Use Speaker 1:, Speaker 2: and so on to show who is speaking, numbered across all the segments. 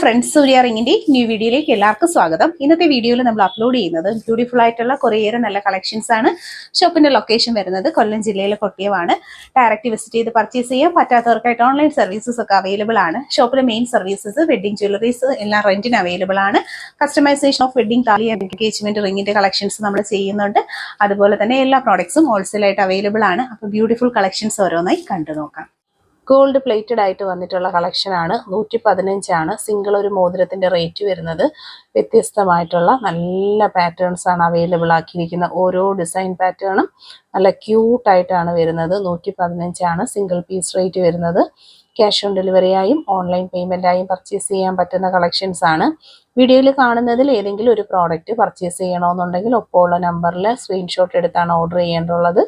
Speaker 1: Friends സൂര്യ റിങ്ങിന്റെ new വീഡിയോയിലേക്ക് എല്ലാവർക്കും സ്വാഗതം. ഇന്നത്തെ വീഡിയോയിൽ നമ്മൾ അപ്ലോഡ് ചെയ്യുന്നത് ബ്യൂട്ടിഫുൾ ആയിട്ടുള്ള കുറേയേറെ നല്ല കളക്ഷൻസ് ആണ്. ഷോപ്പിന്റെ ലൊക്കേഷൻ വരുന്നത് കൊല്ലം ജില്ലയിലെ കൊട്ടിയമാണ്. ഡയറക്റ്റ് വിസിറ്റ് ചെയ്ത് പർച്ചേസ് ചെയ്യാം. പറ്റാത്തവർക്കായിട്ട് ഓൺലൈൻ സർവീസസ് ഒക്കെ അവൈലബിൾ ആണ്. ഷോപ്പിലെ മെയിൻ സർവീസസ് വെഡിങ് ജ്വല്ലറീസ് എല്ലാം റെന്റിന് അവൈലബിൾ ആണ്. കസ്റ്റമൈസേഷൻ ഓഫ് വെഡിങ് താലി എൻഗേജ്മെന്റ് റിങ്ങിന്റെ കളക്ഷൻസ് നമ്മൾ ചെയ്യുന്നുണ്ട്. അതുപോലെ തന്നെ എല്ലാ പ്രോഡക്ട്സും ഹോൾസെയിൽ ആയിട്ട് അവൈലബിൾ ആണ്. അപ്പോൾ ബ്യൂട്ടിഫുൾ കളക്ഷൻസ് ഓരോന്നായി കണ്ടു നോക്കാം. ഗോൾഡ് പ്ലേറ്റഡ് ആയിട്ട് വന്നിട്ടുള്ള കളക്ഷനാണ്. 115 ആണ് സിംഗിൾ ഒരു മോതിരത്തിന്റെ റേറ്റ് വരുന്നത്. വ്യത്യസ്തമായിട്ടുള്ള നല്ല പാറ്റേൺസ് ആണ് അവൈലബിൾ ആക്കിയിരിക്കുന്നത്. ഓരോ ഡിസൈൻ പാറ്റേണും നല്ല ക്യൂട്ടായിട്ടാണ് വരുന്നത്. 115 ആണ് സിംഗിൾ പീസ് റേറ്റ് വരുന്നത്. ക്യാഷ് ഓൺ ഡെലിവറിയായും ഓൺലൈൻ പേയ്മെന്റായും പർച്ചേസ് ചെയ്യാൻ പറ്റുന്ന കളക്ഷൻസ് ആണ്. വീഡിയോയിൽ കാണുന്നതിൽ ഏതെങ്കിലും ഒരു പ്രോഡക്റ്റ് പർച്ചേസ് ചെയ്യണമെന്നുണ്ടെങ്കിൽ ഒപ്പമുള്ള നമ്പറിൽ സ്ക്രീൻഷോട്ട് എടുത്താണ് ഓർഡർ ചെയ്യേണ്ടുള്ളത്.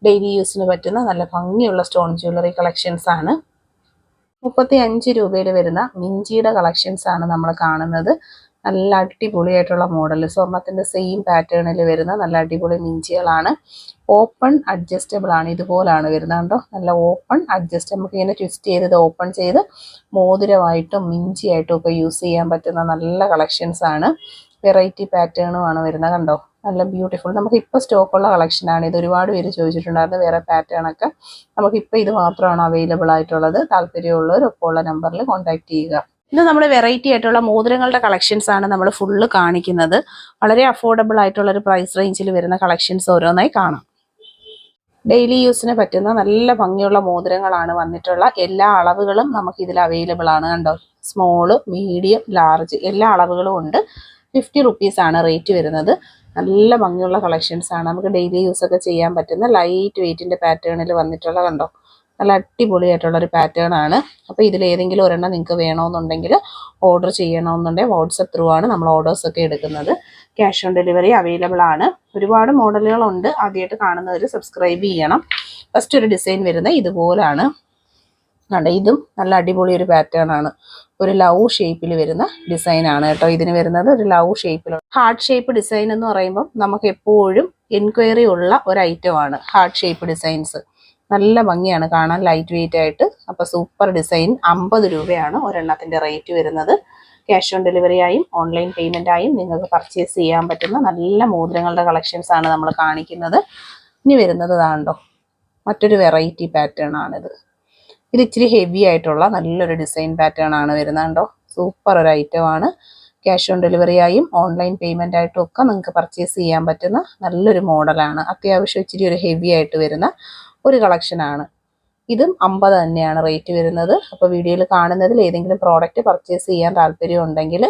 Speaker 1: ഡെയിലി യൂസിന് പറ്റുന്ന നല്ല ഭംഗിയുള്ള സ്റ്റോൺ ജ്വല്ലറി കളക്ഷൻസ് ആണ്. 35 രൂപയിൽ വരുന്ന മിഞ്ചിയുടെ കളക്ഷൻസ് ആണ് നമ്മൾ കാണുന്നത്. നല്ല അടിപൊളിയായിട്ടുള്ള മോഡൽ, സ്വർണത്തിന്റെ സെയിം പാറ്റേണിൽ വരുന്ന നല്ല അടിപൊളി മിഞ്ചികളാണ്. ഓപ്പൺ അഡ്ജസ്റ്റബിൾ ആണ്. ഇതുപോലാണ് വരുന്നത് കണ്ടോ. നല്ല ഓപ്പൺ അഡ്ജസ്റ്റ്, നമുക്ക് ഇങ്ങനെ ട്വിസ്റ്റ് ചെയ്ത് ഓപ്പൺ ചെയ്ത് മോതിരമായിട്ടും മിഞ്ചിയായിട്ടും ഒക്കെ യൂസ് ചെയ്യാൻ പറ്റുന്ന നല്ല കളക്ഷൻസ് ആണ്. വെറൈറ്റി പാറ്റേണുമാണ് വരുന്നത് കണ്ടോ. നല്ല ബ്യൂട്ടിഫുൾ. നമുക്ക് ഇപ്പോൾ സ്റ്റോക്കുള്ള കളക്ഷനാണ് ഇത്. ഒരുപാട് പേര് ചോദിച്ചിട്ടുണ്ടായിരുന്നു വേറെ പാറ്റേൺ ഒക്കെ. നമുക്കിപ്പോൾ ഇത് മാത്രമാണ് അവൈലബിൾ ആയിട്ടുള്ളത്. താല്പര്യമുള്ളവർ ഒപ്പമുള്ള നമ്പറിൽ കോൺടാക്ട് ചെയ്യുക. ഇന്ന് നമ്മൾ വെറൈറ്റി ആയിട്ടുള്ള മോതിരങ്ങളുടെ കളക്ഷൻസ് ആണ് നമ്മൾ ഫുള്ള് കാണിക്കുന്നത്. വളരെ അഫോർഡബിൾ ആയിട്ടുള്ള ഒരു പ്രൈസ് റേഞ്ചിൽ വരുന്ന കളക്ഷൻസ് ഓരോന്നായി കാണാം. ഡെയിലി യൂസിന് പറ്റുന്ന നല്ല ഭംഗിയുള്ള മോതിരങ്ങളാണ് വന്നിട്ടുള്ള. എല്ലാ അളവുകളും നമുക്ക് ഇതിൽ അവൈലബിൾ ആണ് കണ്ടോ. സ്മോള്, മീഡിയം, ലാർജ് എല്ലാ അളവുകളും ഉണ്ട്. 50 റുപ്പീസ് ആണ് റേറ്റ് വരുന്നത്. നല്ല ഭംഗിയുള്ള കളക്ഷൻസ് ആണ്. നമുക്ക് ഡെയിലി യൂസ് ഒക്കെ ചെയ്യാൻ പറ്റുന്ന ലൈറ്റ് വെയ്റ്റിന്റെ പാറ്റേണിൽ വന്നിട്ടുള്ള കണ്ടോ. നല്ല അടിപൊളിയായിട്ടുള്ളൊരു പാറ്റേൺ ആണ്. അപ്പോൾ ഇതിലേതെങ്കിലും ഒരെണ്ണം നിങ്ങൾക്ക് വേണമെന്നുണ്ടെങ്കിൽ ഓർഡർ ചെയ്യണമെന്നുണ്ടെങ്കിൽ വാട്സപ്പ് ത്രൂ ആണ് നമ്മൾ ഓർഡേഴ്സൊക്കെ എടുക്കുന്നത്. ക്യാഷ് ഓൺ ഡെലിവറി അവൈലബിൾ ആണ്. ഒരുപാട് മോഡലുകളുണ്ട്. ആദ്യമായിട്ട് കാണുന്നവർ സബ്സ്ക്രൈബ് ചെയ്യണം. ഫസ്റ്റ് ഒരു ഡിസൈൻ വരുന്നത് ഇതുപോലാണ് കണ്ടോ. ഇതും നല്ല അടിപൊളി ഒരു പാറ്റേൺ ആണ്. ഒരു ലവ് ഷേപ്പിൽ വരുന്ന ഡിസൈൻ ആണ് കേട്ടോ. ഇതിന് വരുന്നത് ഒരു ലവ് ഷേപ്പിലുള്ള ഹാർട്ട് ഷേപ്പ് ഡിസൈൻ എന്ന് പറയുമ്പോൾ നമുക്ക് എപ്പോഴും എൻക്വയറി ഉള്ള ഒരു ഐറ്റം ആണ് ഹാർട്ട് ഷേപ്പ് ഡിസൈൻസ്. നല്ല ഭംഗിയാണ് കാണാൻ, ലൈറ്റ് വെയിറ്റ് ആയിട്ട്. അപ്പോൾ സൂപ്പർ ഡിസൈൻ. 50 രൂപയാണ് ഒരെണ്ണത്തിന്റെ റേറ്റ് വരുന്നത്. ക്യാഷ് ഓൺ ഡെലിവറി ആയും ഓൺലൈൻ പേയ്മെന്റ് ആയും നിങ്ങൾക്ക് പർച്ചേസ് ചെയ്യാൻ പറ്റുന്ന നല്ല മോതിരങ്ങളുടെ കളക്ഷൻസ് ആണ് നമ്മൾ കാണിക്കുന്നത്. ഇനി വരുന്നത് ഇതാണ്ടോ, മറ്റൊരു വെറൈറ്റി പാറ്റേൺ ആണിത്. ഇത് ഇച്ചിരി ഹെവി ആയിട്ടുള്ള നല്ലൊരു ഡിസൈൻ പാറ്റേൺ ആണ് വരുന്നുണ്ടോ. സൂപ്പർ ഒരു ഐറ്റം ആണ്. ക്യാഷ് ഓൺ ഡെലിവറി ആയും ഓൺലൈൻ പേയ്മെന്റ് ആയിട്ടും ഒക്കെ നിങ്ങൾക്ക് പർച്ചേസ് ചെയ്യാൻ പറ്റുന്ന നല്ലൊരു മോഡലാണ്. അത്യാവശ്യം ഇച്ചിരി ഒരു ഹെവി ആയിട്ട് വരുന്ന ഒരു കളക്ഷനാണ്. ഇതും 50 തന്നെയാണ് റേറ്റ് വരുന്നത്. അപ്പോൾ വീഡിയോയിൽ കാണുന്നതിൽ ഏതെങ്കിലും പ്രോഡക്റ്റ് പർച്ചേസ് ചെയ്യാൻ താല്പര്യം ഉണ്ടെങ്കിൽ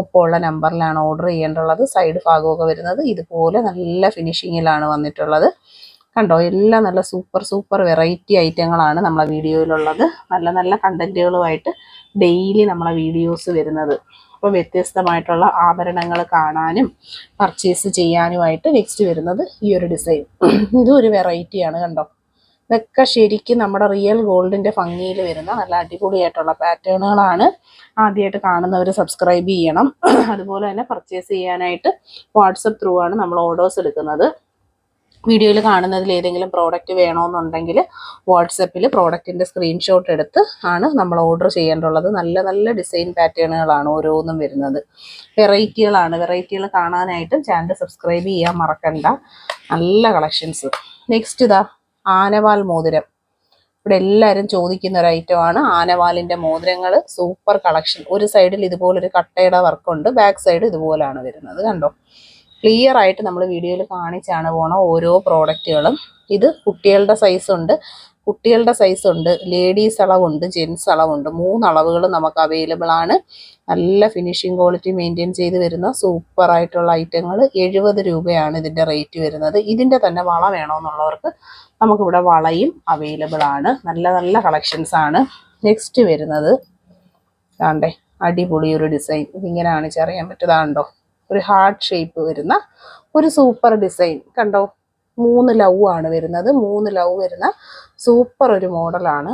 Speaker 1: ഒപ്പമുള്ള നമ്പറിലാണ് ഓർഡർ ചെയ്യേണ്ടുള്ളത്. സൈഡ് ഭാഗമൊക്കെ വരുന്നത് ഇതുപോലെ നല്ല ഫിനിഷിങ്ങിലാണ് വന്നിട്ടുള്ളത് കണ്ടോ. എല്ലാം നല്ല സൂപ്പർ വെറൈറ്റി ഐറ്റങ്ങളാണ് നമ്മളെ വീഡിയോയിലുള്ളത്. നല്ല നല്ല കണ്ടന്റുകളുമായിട്ട് ഡെയിലി നമ്മളെ വീഡിയോസ് വരുന്നത്. അപ്പോൾ വ്യത്യസ്തമായിട്ടുള്ള ആഭരണങ്ങൾ കാണാനും പർച്ചേസ് ചെയ്യാനുമായിട്ട് നെക്സ്റ്റ് വരുന്നത് ഈ ഒരു ഡിസൈൻ. ഇതും ഒരു വെറൈറ്റിയാണ് കണ്ടോ. ഇതൊക്കെ ശരിക്കും നമ്മുടെ റിയൽ ഗോൾഡിന്റെ ഭംഗിയിൽ വരുന്ന നല്ല അടിപൊളിയായിട്ടുള്ള പാറ്റേണുകളാണ്. ആദ്യമായിട്ട് കാണുന്നവർ സബ്സ്ക്രൈബ് ചെയ്യണം. അതുപോലെ തന്നെ പർച്ചേസ് ചെയ്യാനായിട്ട് വാട്സപ്പ് ത്രൂ ആണ് നമ്മൾ ഓർഡേഴ്സ് എടുക്കുന്നത്. വീഡിയോയിൽ കാണുന്നതിൽ ഏതെങ്കിലും പ്രോഡക്റ്റ് വേണമെന്നുണ്ടെങ്കിൽ വാട്സപ്പിൽ പ്രോഡക്റ്റിൻ്റെ സ്ക്രീൻഷോട്ട് എടുത്ത് ആണ് നമ്മൾ ഓർഡർ ചെയ്യേണ്ടുള്ളത്. നല്ല നല്ല ഡിസൈൻ പാറ്റേണുകളാണ് ഓരോന്നും വരുന്നത്. വെറൈറ്റികളാണ്. വെറൈറ്റികൾ കാണാനായിട്ട് ചാനൽ സബ്സ്ക്രൈബ് ചെയ്യാൻ മറക്കണ്ട. നല്ല കളക്ഷൻസ്. നെക്സ്റ്റ് ഇതാ ആനവാൽ മോതിരം. ഇവിടെ എല്ലാവരും ചോദിക്കുന്ന ഒരു ഐറ്റമാണ് ആനവാലിൻ്റെ മോതിരങ്ങൾ. Super collection. ഒരു സൈഡിൽ ഇതുപോലൊരു കട്ടയുടെ വർക്കുണ്ട്, ബാക്ക് സൈഡ് ഇതുപോലാണ് വരുന്നത് കണ്ടോ. ക്ലിയർ ആയിട്ട് നമ്മൾ വീഡിയോയിൽ കാണിച്ചാണ് പോണ ഓരോ പ്രോഡക്റ്റുകളും. ഇത് കുട്ടികളുടെ സൈസ് ഉണ്ട്, ലേഡീസ് അളവുണ്ട്, ജെൻസ് അളവുണ്ട്. 3 അളവുകൾ നമുക്ക് അവൈലബിൾ ആണ്. നല്ല ഫിനിഷിംഗ് ക്വാളിറ്റി മെയിൻറ്റെയിൻ ചെയ്ത് വരുന്ന സൂപ്പർ ആയിട്ടുള്ള ഐറ്റങ്ങൾ. 70 രൂപയാണ് ഇതിൻ്റെ റേറ്റ് വരുന്നത്. ഇതിൻ്റെ തന്നെ വള വേണമെന്നുള്ളവർക്ക് നമുക്കിവിടെ വളയും അവൈലബിൾ ആണ്. നല്ല നല്ല കളക്ഷൻസ് ആണ്. നെക്സ്റ്റ് വരുന്നത് കാണ്ടേ അടിപൊളി ഒരു ഡിസൈൻ. ഇതിങ്ങനെ കാണിച്ചറിയാൻ പറ്റുന്നതാണ്ടോ. ഒരു ഹാർട്ട് ഷേപ്പ് വരുന്ന ഒരു സൂപ്പർ ഡിസൈൻ കണ്ടോ. 3 ലവ് ആണ് വരുന്നത്. 3 ലവ് വരുന്ന സൂപ്പർ ഒരു മോഡലാണ്.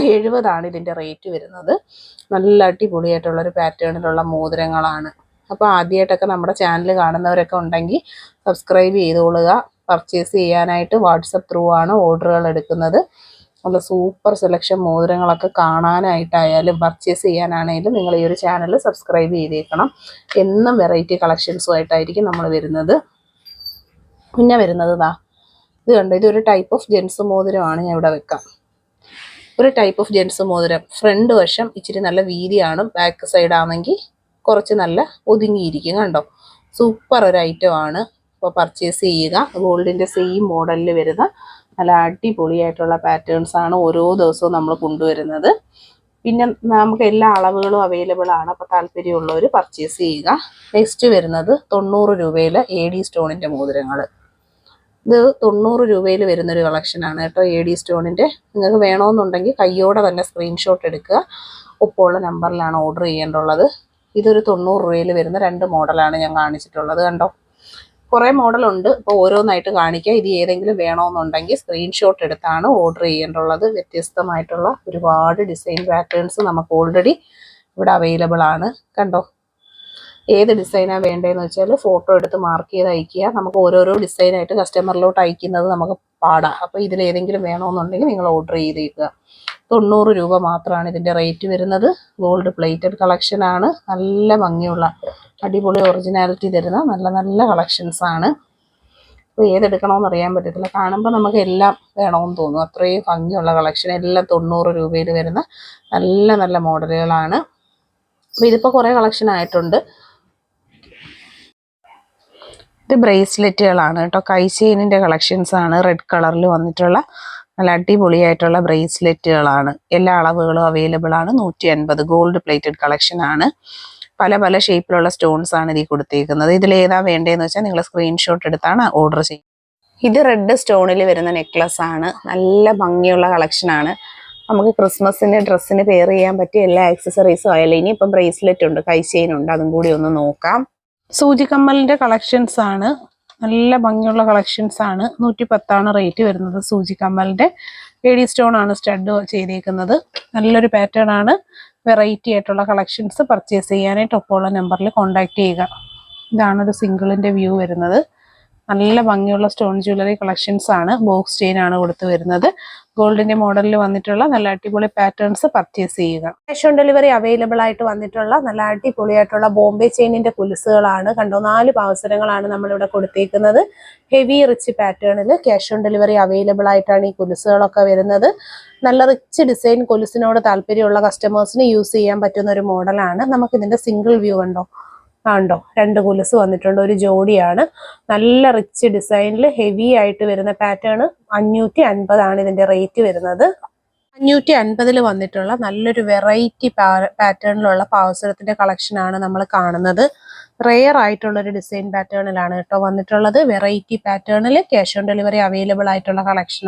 Speaker 1: 70 ഇതിൻ്റെ റേറ്റ് വരുന്നത്. നല്ല അടിപൊളിയായിട്ടുള്ളൊരു പാറ്റേണിലുള്ള മോതിരങ്ങളാണ്. അപ്പോൾ ആദ്യമായിട്ടൊക്കെ നമ്മുടെ ചാനൽ കാണുന്നവരൊക്കെ ഉണ്ടെങ്കിൽ സബ്സ്ക്രൈബ് ചെയ്തോളുക. പർച്ചേസ് ചെയ്യാനായിട്ട് വാട്സപ്പ് ത്രൂ ആണ് ഓർഡറുകൾ എടുക്കുന്നത്. നല്ല സൂപ്പർ സെലക്ഷൻ മോതിരങ്ങളൊക്കെ കാണാനായിട്ടായാലും പർച്ചേസ് ചെയ്യാനാണെങ്കിലും നിങ്ങൾ ഈ ഒരു ചാനൽ സബ്സ്ക്രൈബ് ചെയ്തേക്കണം. എന്നും വെറൈറ്റി കളക്ഷൻസുമായിട്ടായിരിക്കും നമ്മൾ വരുന്നത്. പിന്നെ വരുന്നത് ഇത് കണ്ടോ, ഇതൊരു ടൈപ്പ് ഓഫ് ജെൻസ് മോതിരമാണ്. ഞാൻ ഇവിടെ വെക്കാം. ഒരു ടൈപ്പ് ഓഫ് ജെൻസ് മോതിരം. ഫ്രണ്ട് വശം ഇച്ചിരി നല്ല വീതിയാണ്, ബാക്ക് സൈഡ് ആണെങ്കിൽ കുറച്ച് നല്ല ഒതുങ്ങിയിരിക്കും. കണ്ടോ, സൂപ്പർ ഒരു ഐറ്റം ആണ്. അപ്പോൾ പർച്ചേസ് ചെയ്യുക. ഗോൾഡിൻ്റെ സെയിം മോഡലിൽ വരുന്ന നല്ല അടിപൊളിയായിട്ടുള്ള പാറ്റേൺസ് ആണ് ഓരോ ദിവസവും നമ്മൾ കൊണ്ടുവരുന്നത്. പിന്നെ നമുക്ക് എല്ലാ അളവുകളും അവൈലബിൾ ആണ്. അപ്പോൾ താല്പര്യമുള്ളവർ പർച്ചേസ് ചെയ്യുക. നെക്സ്റ്റ് വരുന്നത് 90 രൂപയിൽ AD സ്റ്റോണിൻ്റെ മോതിരങ്ങൾ. ഇത് 90 രൂപയിൽ വരുന്നൊരു കളക്ഷനാണ് കേട്ടോ, AD സ്റ്റോണിൻ്റെ. നിങ്ങൾക്ക് വേണമെന്നുണ്ടെങ്കിൽ കയ്യോടെ തന്നെ സ്ക്രീൻഷോട്ട് എടുക്കുക. ഒപ്പമുള്ള നമ്പറിലാണ് ഓർഡർ ചെയ്യേണ്ടുള്ളത്. ഇതൊരു 90 രൂപയിൽ വരുന്ന 2 മോഡലാണ് ഞാൻ കാണിച്ചിട്ടുള്ളത്. കണ്ടോ, കുറേ മോഡലുണ്ട്. ഇപ്പോൾ ഓരോന്നായിട്ട് കാണിക്കുക. ഇത് ഏതെങ്കിലും വേണമെന്നുണ്ടെങ്കിൽ സ്ക്രീൻഷോട്ട് എടുത്താണ് ഓർഡർ ചെയ്യേണ്ടുള്ളത്. വ്യത്യസ്തമായിട്ടുള്ള ഒരുപാട് ഡിസൈൻ പാറ്റേൺസ് നമുക്ക് ഓൾറെഡി ഇവിടെ അവൈലബിൾ ആണ്. കണ്ടോ, ഏത് ഡിസൈനാണ് വേണ്ടതെന്ന് വെച്ചാൽ ഫോട്ടോ എടുത്ത് മാർക്ക് ചെയ്ത് അയക്കുക. നമുക്ക് ഓരോരോ ഡിസൈനായിട്ട് കസ്റ്റമറിലോട്ട് അയക്കുന്നത് നമുക്ക് പാടാം. അപ്പോൾ ഇതിലേതെങ്കിലും വേണമെന്നുണ്ടെങ്കിൽ നിങ്ങൾ ഓർഡർ ചെയ്തേക്കുക. 90 രൂപ മാത്രമാണ് ഇതിൻ്റെ റേറ്റ് വരുന്നത്. ഗോൾഡ് പ്ലേറ്റഡ് കളക്ഷനാണ്. നല്ല ഭംഗിയുള്ള അടിപൊളി ഒറിജിനാലിറ്റി തരുന്ന നല്ല നല്ല കളക്ഷൻസ് ആണ്. അപ്പോൾ ഏതെടുക്കണമെന്ന് അറിയാൻ പറ്റത്തില്ല. കാണുമ്പോൾ നമുക്ക് എല്ലാം വേണമെന്ന് തോന്നും. അത്രയും ഭംഗിയുള്ള കളക്ഷൻ. എല്ലാം 90 രൂപയിൽ വരുന്ന നല്ല നല്ല മോഡലുകളാണ്. അപ്പോൾ ഇതിപ്പോൾ കുറേ കളക്ഷൻ ആയിട്ടുണ്ട്. ഇത് ബ്രേസ്ലെറ്റുകളാണ് കേട്ടോ. കൈ ചെയിനിൻ്റെ കളക്ഷൻസ് ആണ്. റെഡ് കളറിൽ വന്നിട്ടുള്ള നല്ല അടിപൊളിയായിട്ടുള്ള ബ്രേസ്ലെറ്റുകളാണ്. എല്ലാ അളവുകളും അവൈലബിൾ ആണ്. 150 ഗോൾഡ് പ്ലേറ്റഡ് കളക്ഷൻ ആണ്. പല പല ഷേപ്പിലുള്ള സ്റ്റോൺസ് ആണ് ഇതിൽ കൊടുത്തേക്കുന്നത്. ഇതിലേതാ വേണ്ടതെന്ന് വെച്ചാൽ നിങ്ങൾ സ്ക്രീൻഷോട്ട് എടുത്താണ് ഓർഡർ ചെയ്യുക. ഇത് റെഡ് സ്റ്റോണിൽ വരുന്ന നെക്ലസ് ആണ്. നല്ല ഭംഗിയുള്ള കളക്ഷനാണ്. നമുക്ക് ക്രിസ്മസിന് ഡ്രസ്സിന് പെയർ ചെയ്യാൻ പറ്റിയ എല്ലാ ആക്സസറീസും ആയാലും. ഇനി ഇപ്പം ബ്രേസ്ലെറ്റ് ഉണ്ട്, കൈ ചെയിൻ ഉണ്ട്, അതും കൂടി ഒന്ന് നോക്കാം. സൂചിക്കമ്മലിൻ്റെ കളക്ഷൻസ് ആണ്. നല്ല ഭംഗിയുള്ള കളക്ഷൻസ് ആണ്. 110 റേറ്റ് വരുന്നത്. സൂചിക്കമ്മലിൻ്റെ AD സ്റ്റോൺ ആണ് സ്റ്റഡ് ചെയ്തേക്കുന്നത്. നല്ലൊരു പാറ്റേൺ ആണ്. വെറൈറ്റി ആയിട്ടുള്ള കളക്ഷൻസ് പർച്ചേസ് ചെയ്യാനായിട്ട് ഒപ്പമുള്ള നമ്പറിൽ കോൺടാക്ട് ചെയ്യുക. ഇതാണൊരു സിംഗിളിൻ്റെ വ്യൂ വരുന്നത്. നല്ല ഭംഗിയുള്ള സ്റ്റോൺ ജ്വല്ലറി കളക്ഷൻസ് ആണ്. ബോക്സ് ചെയിൻ ആണ് കൊടുത്തു വരുന്നത്. ഗോൾഡിന്റെ മോഡലിൽ വന്നിട്ടുള്ള നല്ല അടിപൊളി പാറ്റേൺസ് പർച്ചേസ് ചെയ്യുക. ക്യാഷ് ഓൺ ഡെലിവറി അവൈലബിൾ ആയിട്ട് വന്നിട്ടുള്ള നല്ല അടിപൊളിയായിട്ടുള്ള ബോംബെ ചെയിനിന്റെ കുലുസുകളാണ്. കണ്ടോ, 4 പാവസരങ്ങളാണ് നമ്മളിവിടെ കൊടുത്തേക്കുന്നത്. ഹെവി റിച്ച് പാറ്റേണിൽ ക്യാഷ് ഓൺ ഡെലിവറി അവൈലബിൾ ആയിട്ടാണ് ഈ കുലുസുകളൊക്കെ വരുന്നത്. നല്ല റിച്ച് ഡിസൈൻ കൊലുസിനോട് താല്പര്യമുള്ള കസ്റ്റമേഴ്സിന് യൂസ് ചെയ്യാൻ പറ്റുന്ന ഒരു മോഡലാണ്. നമുക്ക് ഇതിന്റെ സിംഗിൾ വ്യൂ കണ്ടോ, 2 കുലുസ് വന്നിട്ടുണ്ട്. ഒരു ജോഡിയാണ്. നല്ല റിച്ച് ഡിസൈനിൽ ഹെവി ആയിട്ട് വരുന്ന പാറ്റേൺ. 550 ആണ് ഇതിന്റെ റേറ്റ് വരുന്നത്. 550 വന്നിട്ടുള്ള നല്ലൊരു വെറൈറ്റി പാറ്റേണിലുള്ള പാവസരത്തിന്റെ കളക്ഷനാണ് നമ്മൾ കാണുന്നത്. റെയർ ആയിട്ടുള്ള ഒരു ഡിസൈൻ പാറ്റേണിലാണ് കേട്ടോ വന്നിട്ടുള്ളത്. വെറൈറ്റി പാറ്റേണിൽ ക്യാഷ് ഓൺ ഡെലിവറി അവൈലബിൾ ആയിട്ടുള്ള കളക്ഷനാണ്.